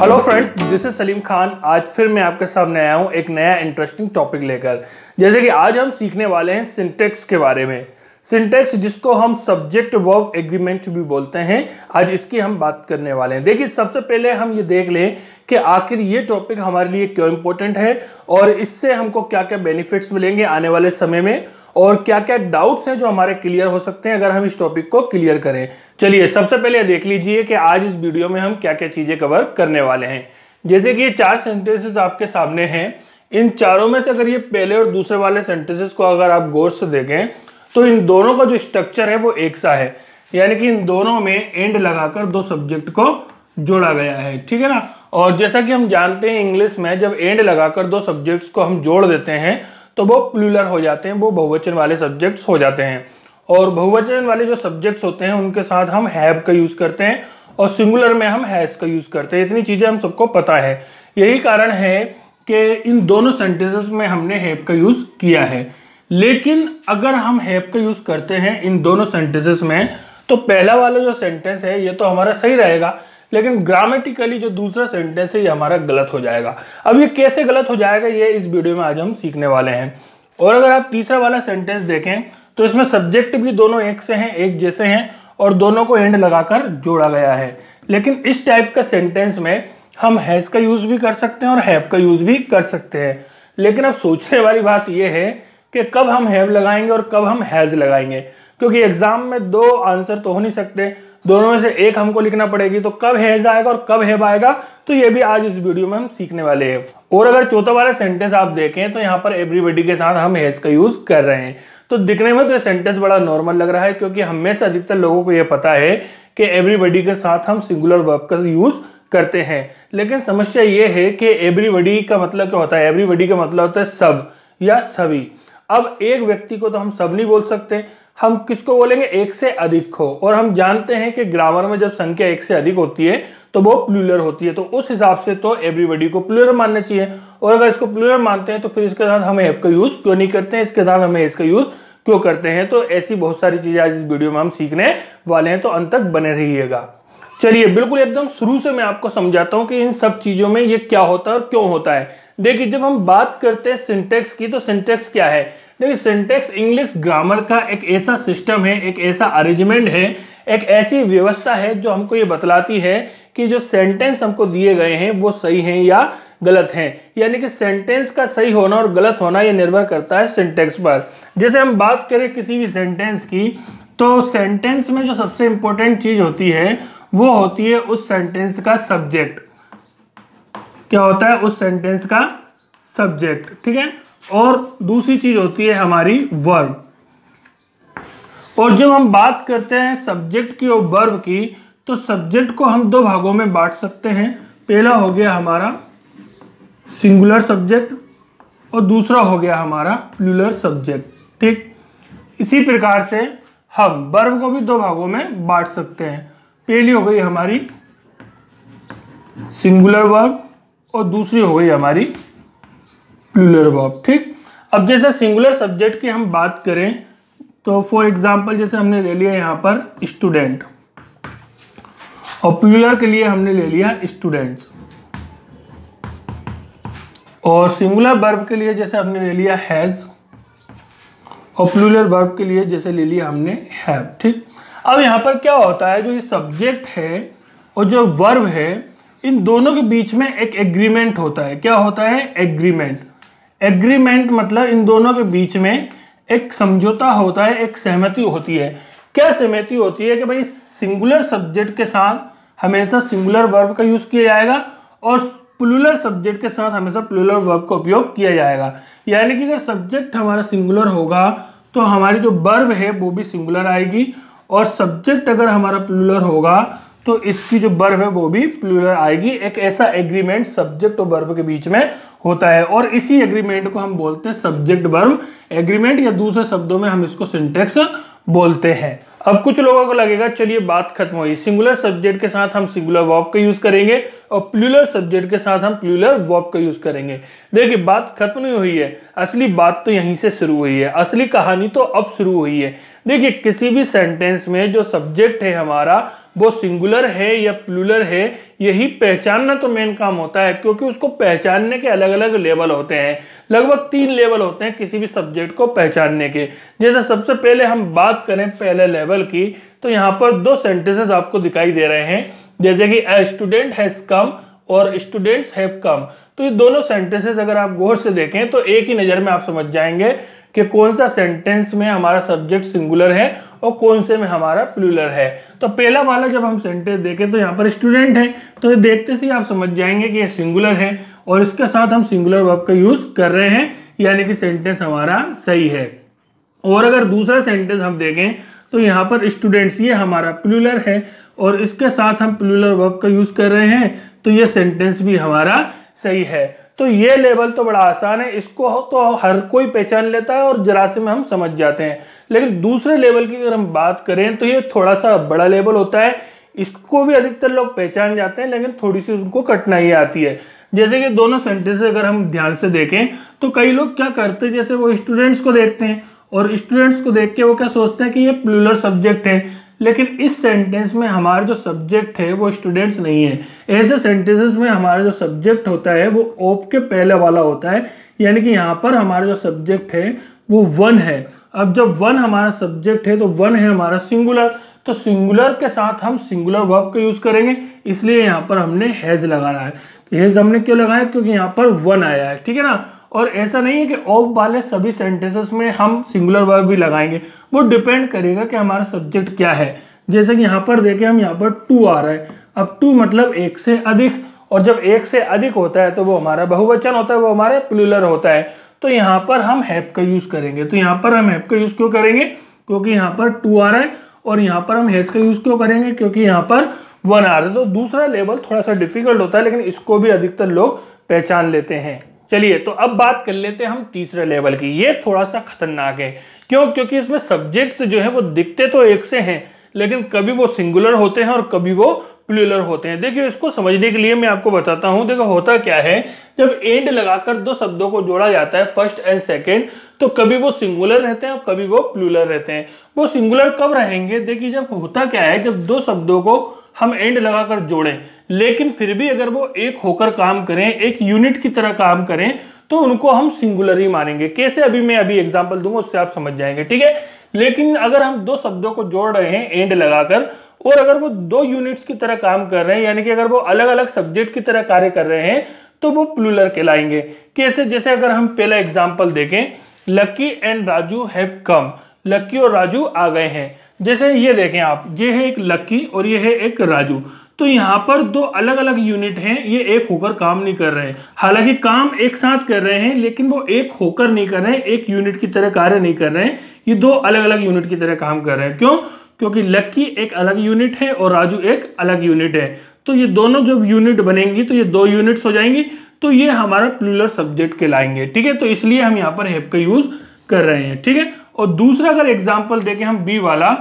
Hello friends, this is Salim Khan. आज फिर मैं आपके सामने आया हूँ एक नया इंटरेस्टिंग टॉपिक लेकर। जैसे कि आज हम सीखने वाले हैं सिंटैक्स के बारे में। सिंटैक्स जिसको हम सब्जेक्ट वर्ब एग्रीमेंट भी बोलते हैं, आज इसकी हम बात करने वाले हैं। देखिए, सबसे पहले हम ये देख लें कि आखिर ये टॉपिक हमारे लिए क्यों इम्पोर्टेंट है और इससे हमको क्या क्या बेनिफिट्स मिलेंगे आने वाले समय में, और क्या क्या डाउट्स हैं जो हमारे क्लियर हो सकते हैं अगर हम इस टॉपिक को क्लियर करें। चलिए, सबसे पहले देख लीजिए कि आज इस वीडियो में हम क्या क्या चीज़ें कवर करने वाले हैं। जैसे कि ये 4 सेंटेंसेस आपके सामने हैं। इन चारों में से अगर ये पहले और दूसरे वाले सेंटेंसेस को अगर आप गौर से देखें तो इन दोनों का जो स्ट्रक्चर है वो एक सा है, यानी कि इन दोनों में एंड लगाकर 2 सब्जेक्ट को जोड़ा गया है। ठीक है ना। और जैसा कि हम जानते हैं इंग्लिश में जब एंड लगाकर 2 सब्जेक्ट्स को हम जोड़ देते हैं तो वो प्लूरल हो जाते हैं, वो बहुवचन वाले सब्जेक्ट्स हो जाते हैं। और बहुवचन वाले जो सब्जेक्ट्स होते हैं उनके साथ हम हैव का यूज करते हैं और सिंगुलर में हम हैज का यूज करते हैं। इतनी चीजें हम सबको पता है। यही कारण है कि इन दोनों सेंटेंसेस में हमने हैव का यूज किया है। लेकिन अगर हम हैव का यूज करते हैं इन दोनों सेंटेंसेस में तो पहला वाला जो सेंटेंस है ये तो हमारा सही रहेगा, लेकिन ग्रामेटिकली जो दूसरा सेंटेंस है ये हमारा गलत हो जाएगा। अब ये कैसे गलत हो जाएगा ये इस वीडियो में आज हम सीखने वाले हैं। और अगर आप तीसरा वाला सेंटेंस देखें तो इसमें सब्जेक्ट भी दोनों एक से हैं, एक जैसे हैं और दोनों को एंड लगाकर जोड़ा गया है। लेकिन इस टाइप का सेंटेंस में हम हैज का यूज भी कर सकते हैं और हैव का यूज भी कर सकते हैं। लेकिन अब सोचने वाली बात यह है कि कब हम हैव लगाएंगे और कब हम हैज लगाएंगे, क्योंकि एग्जाम में 2 आंसर तो हो नहीं सकते, दोनों में से एक हमको लिखना पड़ेगी। तो कब हैज आएगा और कब हैव आएगा तो ये भी आज इस वीडियो में हम सीखने वाले हैं। और अगर चौथा वाला सेंटेंस आप देखें तो यहाँ पर एवरीबॉडी के साथ हम हैज का यूज कर रहे हैं। तो दिखने में तो ये सेंटेंस बड़ा नॉर्मल लग रहा है, क्योंकि हमेशा अधिकतर लोगों को ये पता है कि एवरीबॉडी के साथ हम सिंगुलर वर्ब का यूज करते हैं। लेकिन समस्या ये है कि एवरीबॉडी का मतलब क्या होता है? एवरीबॉडी का मतलब होता है सब या सभी। अब एक व्यक्ति को तो हम सब नहीं बोल सकते, हम किसको बोलेंगे? एक से अधिक को। और हम जानते हैं कि ग्रामर में जब संख्या एक से अधिक होती है तो वो प्लूरल होती है। तो उस हिसाब से तो एवरीबॉडी को प्लूरल मानना चाहिए। और अगर इसको प्लूरल मानते हैं तो फिर इसके साथ हम हैव का यूज क्यों नहीं करते हैं, इसके साथ हम हैज का यूज क्यों करते हैं? तो ऐसी बहुत सारी चीजें आज इस वीडियो में हम सीखने वाले हैं, तो अंत तक बने रहिएगा। चलिए, बिल्कुल एकदम शुरू से मैं आपको समझाता हूं कि इन सब चीजों में ये क्या होता है और क्यों होता है। देखिए, जब हम बात करते हैं सिंटैक्स की तो सिंटैक्स क्या है? देखिए, सिंटैक्स इंग्लिश ग्रामर का एक ऐसा सिस्टम है, एक ऐसा अरेंजमेंट है, एक ऐसी व्यवस्था है जो हमको ये बतलाती है कि जो सेंटेंस हमको दिए गए हैं वो सही हैं या गलत हैं। यानी कि सेंटेंस का सही होना और गलत होना ये निर्भर करता है सिंटैक्स पर। जैसे हम बात करें किसी भी सेंटेंस की तो सेंटेंस में जो सबसे इंपॉर्टेंट चीज होती है वो होती है उस सेंटेंस का सब्जेक्ट। क्या होता है? उस सेंटेंस का सब्जेक्ट। ठीक है। और दूसरी चीज होती है हमारी वर्ब। और जब हम बात करते हैं सब्जेक्ट की और वर्ब की तो सब्जेक्ट को हम 2 भागों में बांट सकते हैं। पहला हो गया हमारा सिंगुलर सब्जेक्ट और दूसरा हो गया हमारा प्लूरल सब्जेक्ट। ठीक, इसी प्रकार से हम वर्ब को भी 2 भागों में बांट सकते हैं। पहली हो गई हमारी सिंगुलर वर्ब और दूसरी हो गई हमारी प्लूरल वर्ब। ठीक, अब जैसे सिंगुलर सब्जेक्ट की हम बात करें तो फॉर एग्जांपल जैसे हमने ले लिया यहाँ पर स्टूडेंट और प्लूरल के लिए हमने ले लिया स्टूडेंट्स, और सिंगुलर वर्ब के लिए जैसे हमने ले लिया हैज और प्लूरल वर्ब के लिए जैसे ले लिया हमने हैव। ठीक, अब यहाँ पर क्या होता है, जो ये सब्जेक्ट है और जो वर्ब है इन दोनों के बीच में एक एग्रीमेंट होता है। क्या होता है? एग्रीमेंट। एग्रीमेंट मतलब इन दोनों के बीच में एक समझौता होता है, एक सहमति होती है। क्या सहमति होती है? कि भाई सिंगुलर सब्जेक्ट के साथ हमेशा सिंगुलर वर्ब का यूज किया जाएगा और प्लूरल सब्जेक्ट के साथ हमेशा प्लूरल वर्ब का उपयोग किया जाएगा। यानी कि अगर सब्जेक्ट हमारा सिंगुलर होगा तो हमारी जो वर्ब है वो भी सिंगुलर आएगी, और सब्जेक्ट अगर हमारा प्लूरल होगा तो इसकी जो वर्ब है वो भी प्लूरल आएगी। एक ऐसा एग्रीमेंट सब्जेक्ट और वर्ब के बीच में होता है और इसी एग्रीमेंट को हम बोलते हैं सब्जेक्ट वर्ब एग्रीमेंट, या दूसरे शब्दों में हम इसको सिंटैक्स बोलते हैं। अब कुछ लोगों को लगेगा चलिए बात खत्म हुई, सिंगुलर सब्जेक्ट के साथ हम सिंगुलर वर्ब का यूज करेंगे और प्लूरल सब्जेक्ट के साथ हम प्लूरल वर्ब का यूज करेंगे। देखिए, बात खत्म नहीं हुई है, असली बात तो यहीं से शुरू हुई है, असली कहानी तो अब शुरू हुई है। देखिए, किसी भी सेंटेंस में जो सब्जेक्ट है हमारा वो सिंगुलर है या प्लूरल है, यही पहचानना तो मेन काम होता है, क्योंकि उसको पहचानने के अलग अलग लेवल होते हैं। लगभग 3 लेवल होते हैं किसी भी सब्जेक्ट को पहचानने के। जैसे सबसे पहले हम बात करें पहले लेवल की, तो यहाँ पर 2 सेंटेंसेस आपको दिखाई दे रहे हैं, जैसे कि अ स्टूडेंट हैज कम और स्टूडेंट्स हैव कम। तो ये दोनों सेंटेंसेस अगर आप गौर से देखें तो एक ही नज़र में आप समझ जाएंगे कि कौन सा सेंटेंस में हमारा सब्जेक्ट सिंगुलर है और कौन से में हमारा प्लूरल है। तो पहला वाला जब हम सेंटेंस देखें तो यहाँ पर स्टूडेंट है, तो ये देखते से आप समझ जाएंगे कि ये सिंगुलर है और इसके साथ हम सिंगुलर वर्ब का यूज़ कर रहे हैं, यानी कि सेंटेंस हमारा सही है। और अगर दूसरा सेंटेंस हम देखें तो यहाँ पर स्टूडेंट्स, ये हमारा प्लूरल है और इसके साथ हम प्लूरल वर्ब का यूज़ कर रहे हैं, तो ये सेंटेंस भी हमारा सही है। तो ये लेवल तो बड़ा आसान है, इसको तो हर कोई पहचान लेता है और जरा से में हम समझ जाते हैं। लेकिन दूसरे लेवल की अगर हम बात करें तो ये थोड़ा सा बड़ा लेवल होता है, इसको भी अधिकतर लोग पहचान जाते हैं लेकिन थोड़ी सी उनको कठिनाई आती है। जैसे कि दोनों सेंटेंस अगर हम ध्यान से देखें तो कई लोग क्या करते हैं, जैसे वो स्टूडेंट्स को देखते हैं और स्टूडेंट्स को देख के वो क्या सोचते हैं कि ये प्लूरल सब्जेक्ट है, लेकिन इस सेंटेंस में हमारा जो सब्जेक्ट है वो स्टूडेंट्स नहीं है। ऐसे सेंटेंसेस में हमारा जो सब्जेक्ट होता है वो ऑफ के पहले वाला होता है, यानी कि यहाँ पर हमारा जो सब्जेक्ट है वो वन है। अब जब वन हमारा सब्जेक्ट है तो वन है हमारा सिंगुलर, तो सिंगुलर के साथ हम सिंगुलर वर्ब का यूज़ करेंगे, इसलिए यहाँ पर हमने हैज लगाना है। हैज हमने क्यों लगाया, क्योंकि यहाँ पर वन आया है, ठीक है ना। और ऐसा नहीं है कि ऑफ वाले सभी सेंटेंसेस में हम सिंगुलर वर्ब भी लगाएंगे, वो डिपेंड करेगा कि हमारा सब्जेक्ट क्या है। जैसे कि यहाँ पर देखें हम यहाँ पर टू आ रहा है, अब टू मतलब एक से अधिक, और जब एक से अधिक होता है तो वो हमारा बहुवचन होता है, वो हमारा प्लूरल होता है। तो यहाँ पर हम हैव का यूज़ करेंगे। तो यहाँ पर हम हैव का यूज़ क्यों करेंगे, क्योंकि यहाँ पर टू आ रहा है, और यहाँ पर हम हैज का यूज़ क्यों करेंगे, क्योंकि यहाँ पर वन आ रहा है। तो दूसरा लेवल थोड़ा सा डिफिकल्ट होता है, लेकिन इसको भी अधिकतर लोग पहचान लेते हैं। चलिए तो अब बात कर लेते हैं हम तीसरे लेवल की। ये थोड़ा सा खतरनाक है, क्यों, क्योंकि इसमें सब्जेक्ट्स जो है वो दिखते तो एक से हैं, लेकिन कभी वो सिंगुलर होते हैं और कभी वो प्लूरल होते हैं। देखिए इसको समझने के लिए मैं आपको बताता हूँ। देखो होता क्या है, जब एंड लगाकर 2 शब्दों को जोड़ा जाता है फर्स्ट एंड सेकंड, तो कभी वो सिंगुलर रहते हैं और कभी वो प्लूरल रहते हैं। वो सिंगुलर कब रहेंगे, देखिए जब होता क्या है, जब 2 शब्दों को हम एंड लगाकर जोड़ें लेकिन फिर भी अगर वो एक होकर काम करें, एक यूनिट की तरह काम करें, तो उनको हम सिंगुलर ही मानेंगे। कैसे, मैं अभी एग्जांपल दूंगा, उससे आप समझ जाएंगे, ठीक है। लेकिन अगर हम 2 शब्दों को जोड़ रहे हैं एंड लगाकर, और अगर वो 2 यूनिट्स की तरह काम कर रहे हैं, यानी कि अगर वो अलग अलग सब्जेक्ट की तरह कार्य कर रहे हैं, तो वो प्लूरल कहलाएंगे। कैसे, जैसे अगर हम पहला एग्जाम्पल देखें, लक्की एंड राजू हैव कम, लक्की और राजू आ गए हैं। जैसे ये देखें आप, ये है एक लक्की और ये है एक राजू, तो यहाँ पर 2 अलग अलग यूनिट हैं, ये एक होकर काम नहीं कर रहे हैं। हालांकि काम एक साथ कर रहे हैं लेकिन वो एक होकर नहीं कर रहे हैं, एक यूनिट की तरह कार्य नहीं कर रहे हैं, ये 2 अलग अलग यूनिट की तरह काम कर रहे हैं। क्यों, क्योंकि लक्की एक अलग यूनिट है और राजू एक अलग यूनिट है। तो ये दोनों जब यूनिट बनेंगी तो ये 2 यूनिट्स हो जाएंगी, तो ये हमारा प्लूरल सब्जेक्ट कहलाएंगे, ठीक है। तो इसलिए हम यहाँ पर हैव का यूज कर रहे हैं, ठीक है। और दूसरा अगर एग्जाम्पल देखें हम बी वाला,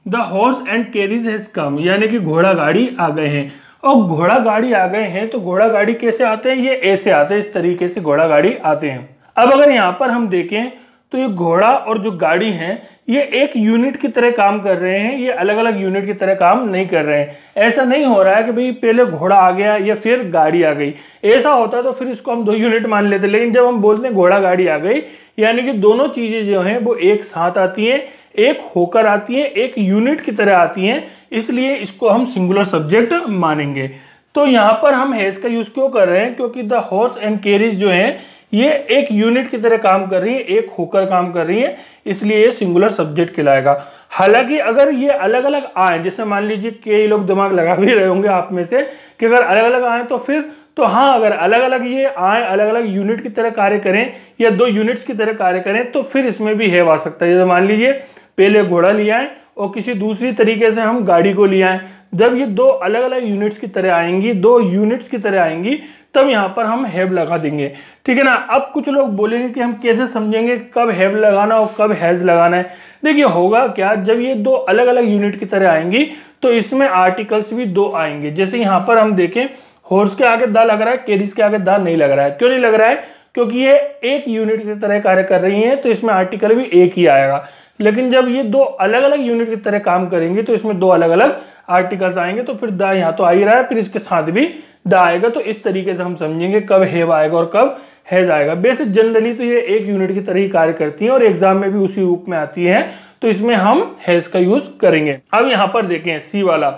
the horse and carries has come, यानी कि घोड़ा गाड़ी आ गए हैं। और घोड़ा गाड़ी आ गए हैं, तो घोड़ा गाड़ी कैसे आते हैं, ये ऐसे आते हैं, इस तरीके से घोड़ा गाड़ी आते हैं। अब अगर यहाँ पर हम देखें तो ये घोड़ा और जो गाड़ी हैं ये एक यूनिट की तरह काम कर रहे हैं, ये अलग अलग यूनिट की तरह काम नहीं कर रहे हैं। ऐसा नहीं हो रहा है कि भाई पहले घोड़ा आ गया या फिर गाड़ी आ गई, ऐसा होता तो फिर इसको हम 2 यूनिट मान लेते। लेकिन जब हम बोलते हैं घोड़ा गाड़ी आ गई, यानी कि दोनों चीजें जो हैं वो एक साथ आती हैं, एक होकर आती हैं, एक यूनिट की तरह आती हैं, इसलिए इसको हम सिंगुलर सब्जेक्ट मानेंगे। तो यहाँ पर हम हैज का यूज क्यों कर रहे हैं, क्योंकि द हॉर्स एंड कैरीज जो है ये एक यूनिट की तरह काम कर रही है, एक होकर काम कर रही है, इसलिए ये सिंगुलर सब्जेक्ट कहलाएगा। हालांकि अगर ये अलग अलग आए, जैसे मान लीजिए कई लोग दिमाग लगा भी रहे होंगे आप में से कि अगर अलग अलग आए तो फिर तो हाँ, अगर अलग अलग ये आए, अलग अलग यूनिट की तरह कार्य करें या 2 यूनिट्स की तरह कार्य करें, तो फिर इसमें भी हैव आ सकता है। जैसे मान लीजिए पहले घोड़ा लिया है और किसी दूसरी तरीके से हम गाड़ी को लिया है, जब ये 2 अलग अलग यूनिट्स की तरह आएंगी, 2 यूनिट्स की तरह आएंगी, तब यहाँ पर हम हैव लगा देंगे, ठीक है ना। अब कुछ लोग बोलेंगे कि हम कैसे समझेंगे कब हैव लगाना और कब हैज लगाना है। देखिए होगा क्या, जब ये 2 अलग अलग यूनिट की तरह आएंगी तो इसमें आर्टिकल्स भी 2 आएंगे। जैसे यहाँ पर हम देखें, हॉर्स के आगे दा लग रहा है, कैरीज के आगे दा नहीं लग रहा है। क्यों नहीं लग रहा है, क्योंकि ये एक यूनिट की तरह कार्य कर रही है, तो इसमें आर्टिकल भी एक ही आएगा। लेकिन जब ये दो अलग अलग यूनिट की तरह काम करेंगे तो इसमें दो अलग अलग आर्टिकल्स आएंगे, तो फिर द यहाँ तो आ ही रहा है, फिर इसके साथ भी द आएगा। तो इस तरीके से हम समझेंगे कब हैव आएगा और कब हैज आएगा। बेसिक जनरली तो ये एक यूनिट की तरह ही कार्य करती है और एग्जाम में भी उसी रूप में आती है, तो इसमें हम हैज का यूज करेंगे। अब यहाँ पर देखें सी वाला,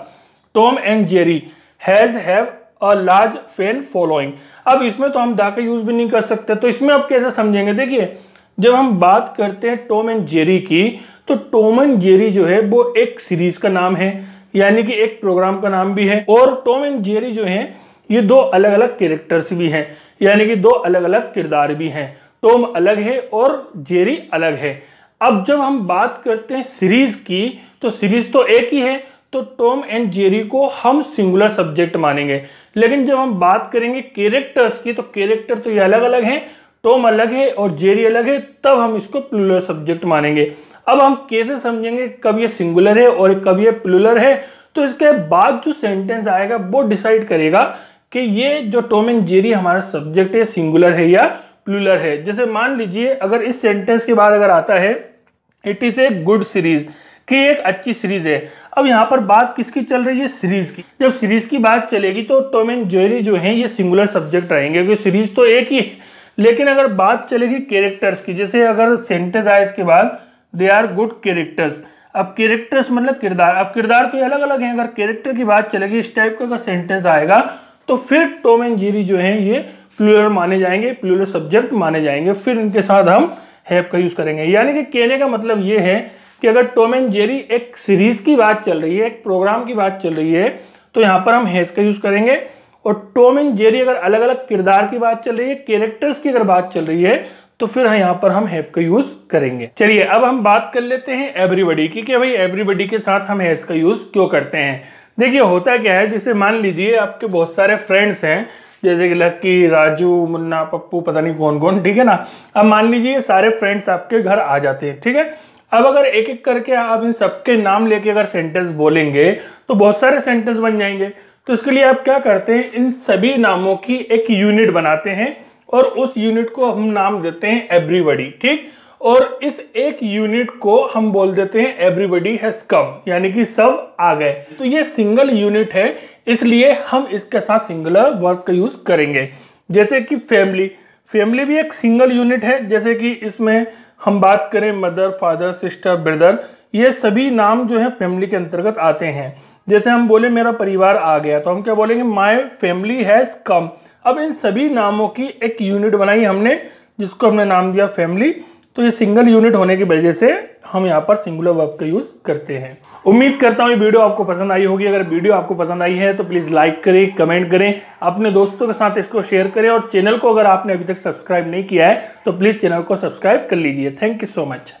Tom and Jerry has have a large fan following. अब इसमें तो हम द का यूज भी नहीं कर सकते, तो इसमें आप कैसे समझेंगे? देखिए जब हम बात करते हैं टॉम एंड जेरी की, तो टॉम एंड जेरी जो है वो एक सीरीज का नाम है, यानी कि एक प्रोग्राम का नाम भी है। और टॉम एंड जेरी जो है ये दो अलग अलग कैरेक्टर्स भी हैं, यानी कि दो अलग अलग किरदार भी हैं। टॉम अलग है और जेरी अलग है। अब जब हम बात करते हैं सीरीज की, तो सीरीज तो एक ही है, तो टॉम एंड जेरी को हम सिंगुलर सब्जेक्ट मानेंगे। लेकिन जब हम बात करेंगे कैरेक्टर्स की, तो कैरेक्टर तो ये अलग अलग हैं, टॉम अलग है और जेरी अलग है, तब हम इसको प्लूरल सब्जेक्ट मानेंगे। अब हम कैसे समझेंगे कब ये सिंगुलर है और कब ये प्लूरल है? तो इसके बाद जो सेंटेंस आएगा वो डिसाइड करेगा कि ये जो टॉम एंड जेरी हमारा सब्जेक्ट है सिंगुलर है या प्लूरल है। जैसे मान लीजिए अगर इस सेंटेंस के बाद अगर आता है it is a good series, कि एक अच्छी सीरीज है। अब यहाँ पर बात किसकी चल रही है? सीरीज की। जब सीरीज की बात चलेगी तो टॉम एंड जेरी जो है ये सिंगुलर सब्जेक्ट रहेंगे, क्योंकि सीरीज तो एक ही है। लेकिन अगर बात चलेगी कैरेक्टर्स की, जैसे अगर सेंटेंस आए इसके बाद दे आर गुड कैरेक्टर्स, अब कैरेक्टर्स मतलब किरदार, अब किरदार तो अलग अलग हैं। अगर कैरेक्टर की बात चलेगी, इस टाइप का अगर सेंटेंस आएगा तो फिर टॉम एंड जेरी जो है ये प्लूरल माने जाएंगे, प्लूरल सब्जेक्ट माने जाएंगे। फिर इनके साथ हम हैव का यूज करेंगे। यानी कि कहने का मतलब ये है कि अगर टॉम एंड जेरी एक सीरीज की बात चल रही है, एक प्रोग्राम की बात चल रही है, तो यहाँ पर हम हैज का यूज करेंगे। और टॉम एंड जेरी अगर अलग अलग किरदार की बात चल रही है, कैरेक्टर्स की अगर बात चल रही है, तो फिर यहाँ पर हम हैव का यूज करेंगे। चलिए अब हम बात कर लेते हैं एवरीबॉडी की, कि भाई एवरीबॉडी के साथ हम हैज का यूज क्यों करते हैं। देखिए होता क्या है, जैसे मान लीजिए आपके बहुत सारे फ्रेंड्स हैं, जैसे कि लक्की, राजू, मुन्ना, पप्पू, पता नहीं कौन कौन, ठीक है ना। अब मान लीजिए सारे फ्रेंड्स आपके घर आ जाते हैं, ठीक है। अब अगर एक एक करके आप इन सबके नाम लेके अगर सेंटेंस बोलेंगे तो बहुत सारे सेंटेंस बन जाएंगे। तो इसके लिए आप क्या करते हैं, इन सभी नामों की एक यूनिट बनाते हैं और उस यूनिट को हम नाम देते हैं एवरीबॉडी, ठीक। और इस एक यूनिट को हम बोल देते हैं एवरीबॉडी हैज कम, यानी कि सब आ गए। तो ये सिंगल यूनिट है, इसलिए हम इसके साथ सिंगुलर वर्ब का यूज करेंगे। जैसे कि फैमिली, फैमिली भी एक सिंगल यूनिट है। जैसे कि इसमें हम बात करें मदर, फादर, सिस्टर, ब्रदर, ये सभी नाम जो है फैमिली के अंतर्गत आते हैं। जैसे हम बोले मेरा परिवार आ गया, तो हम क्या बोलेंगे, माय फैमिली हैज कम। अब इन सभी नामों की एक यूनिट बनाई हमने, जिसको हमने नाम दिया फैमिली। तो ये सिंगल यूनिट होने की वजह से हम यहाँ पर सिंगुलर वर्ब का यूज करते हैं। उम्मीद करता हूँ ये वीडियो आपको पसंद आई होगी। अगर वीडियो आपको पसंद आई है तो प्लीज़ लाइक करें, कमेंट करें, अपने दोस्तों के साथ इसको शेयर करें और चैनल को अगर आपने अभी तक सब्सक्राइब नहीं किया है तो प्लीज़ चैनल को सब्सक्राइब कर लीजिए। Thank you so much.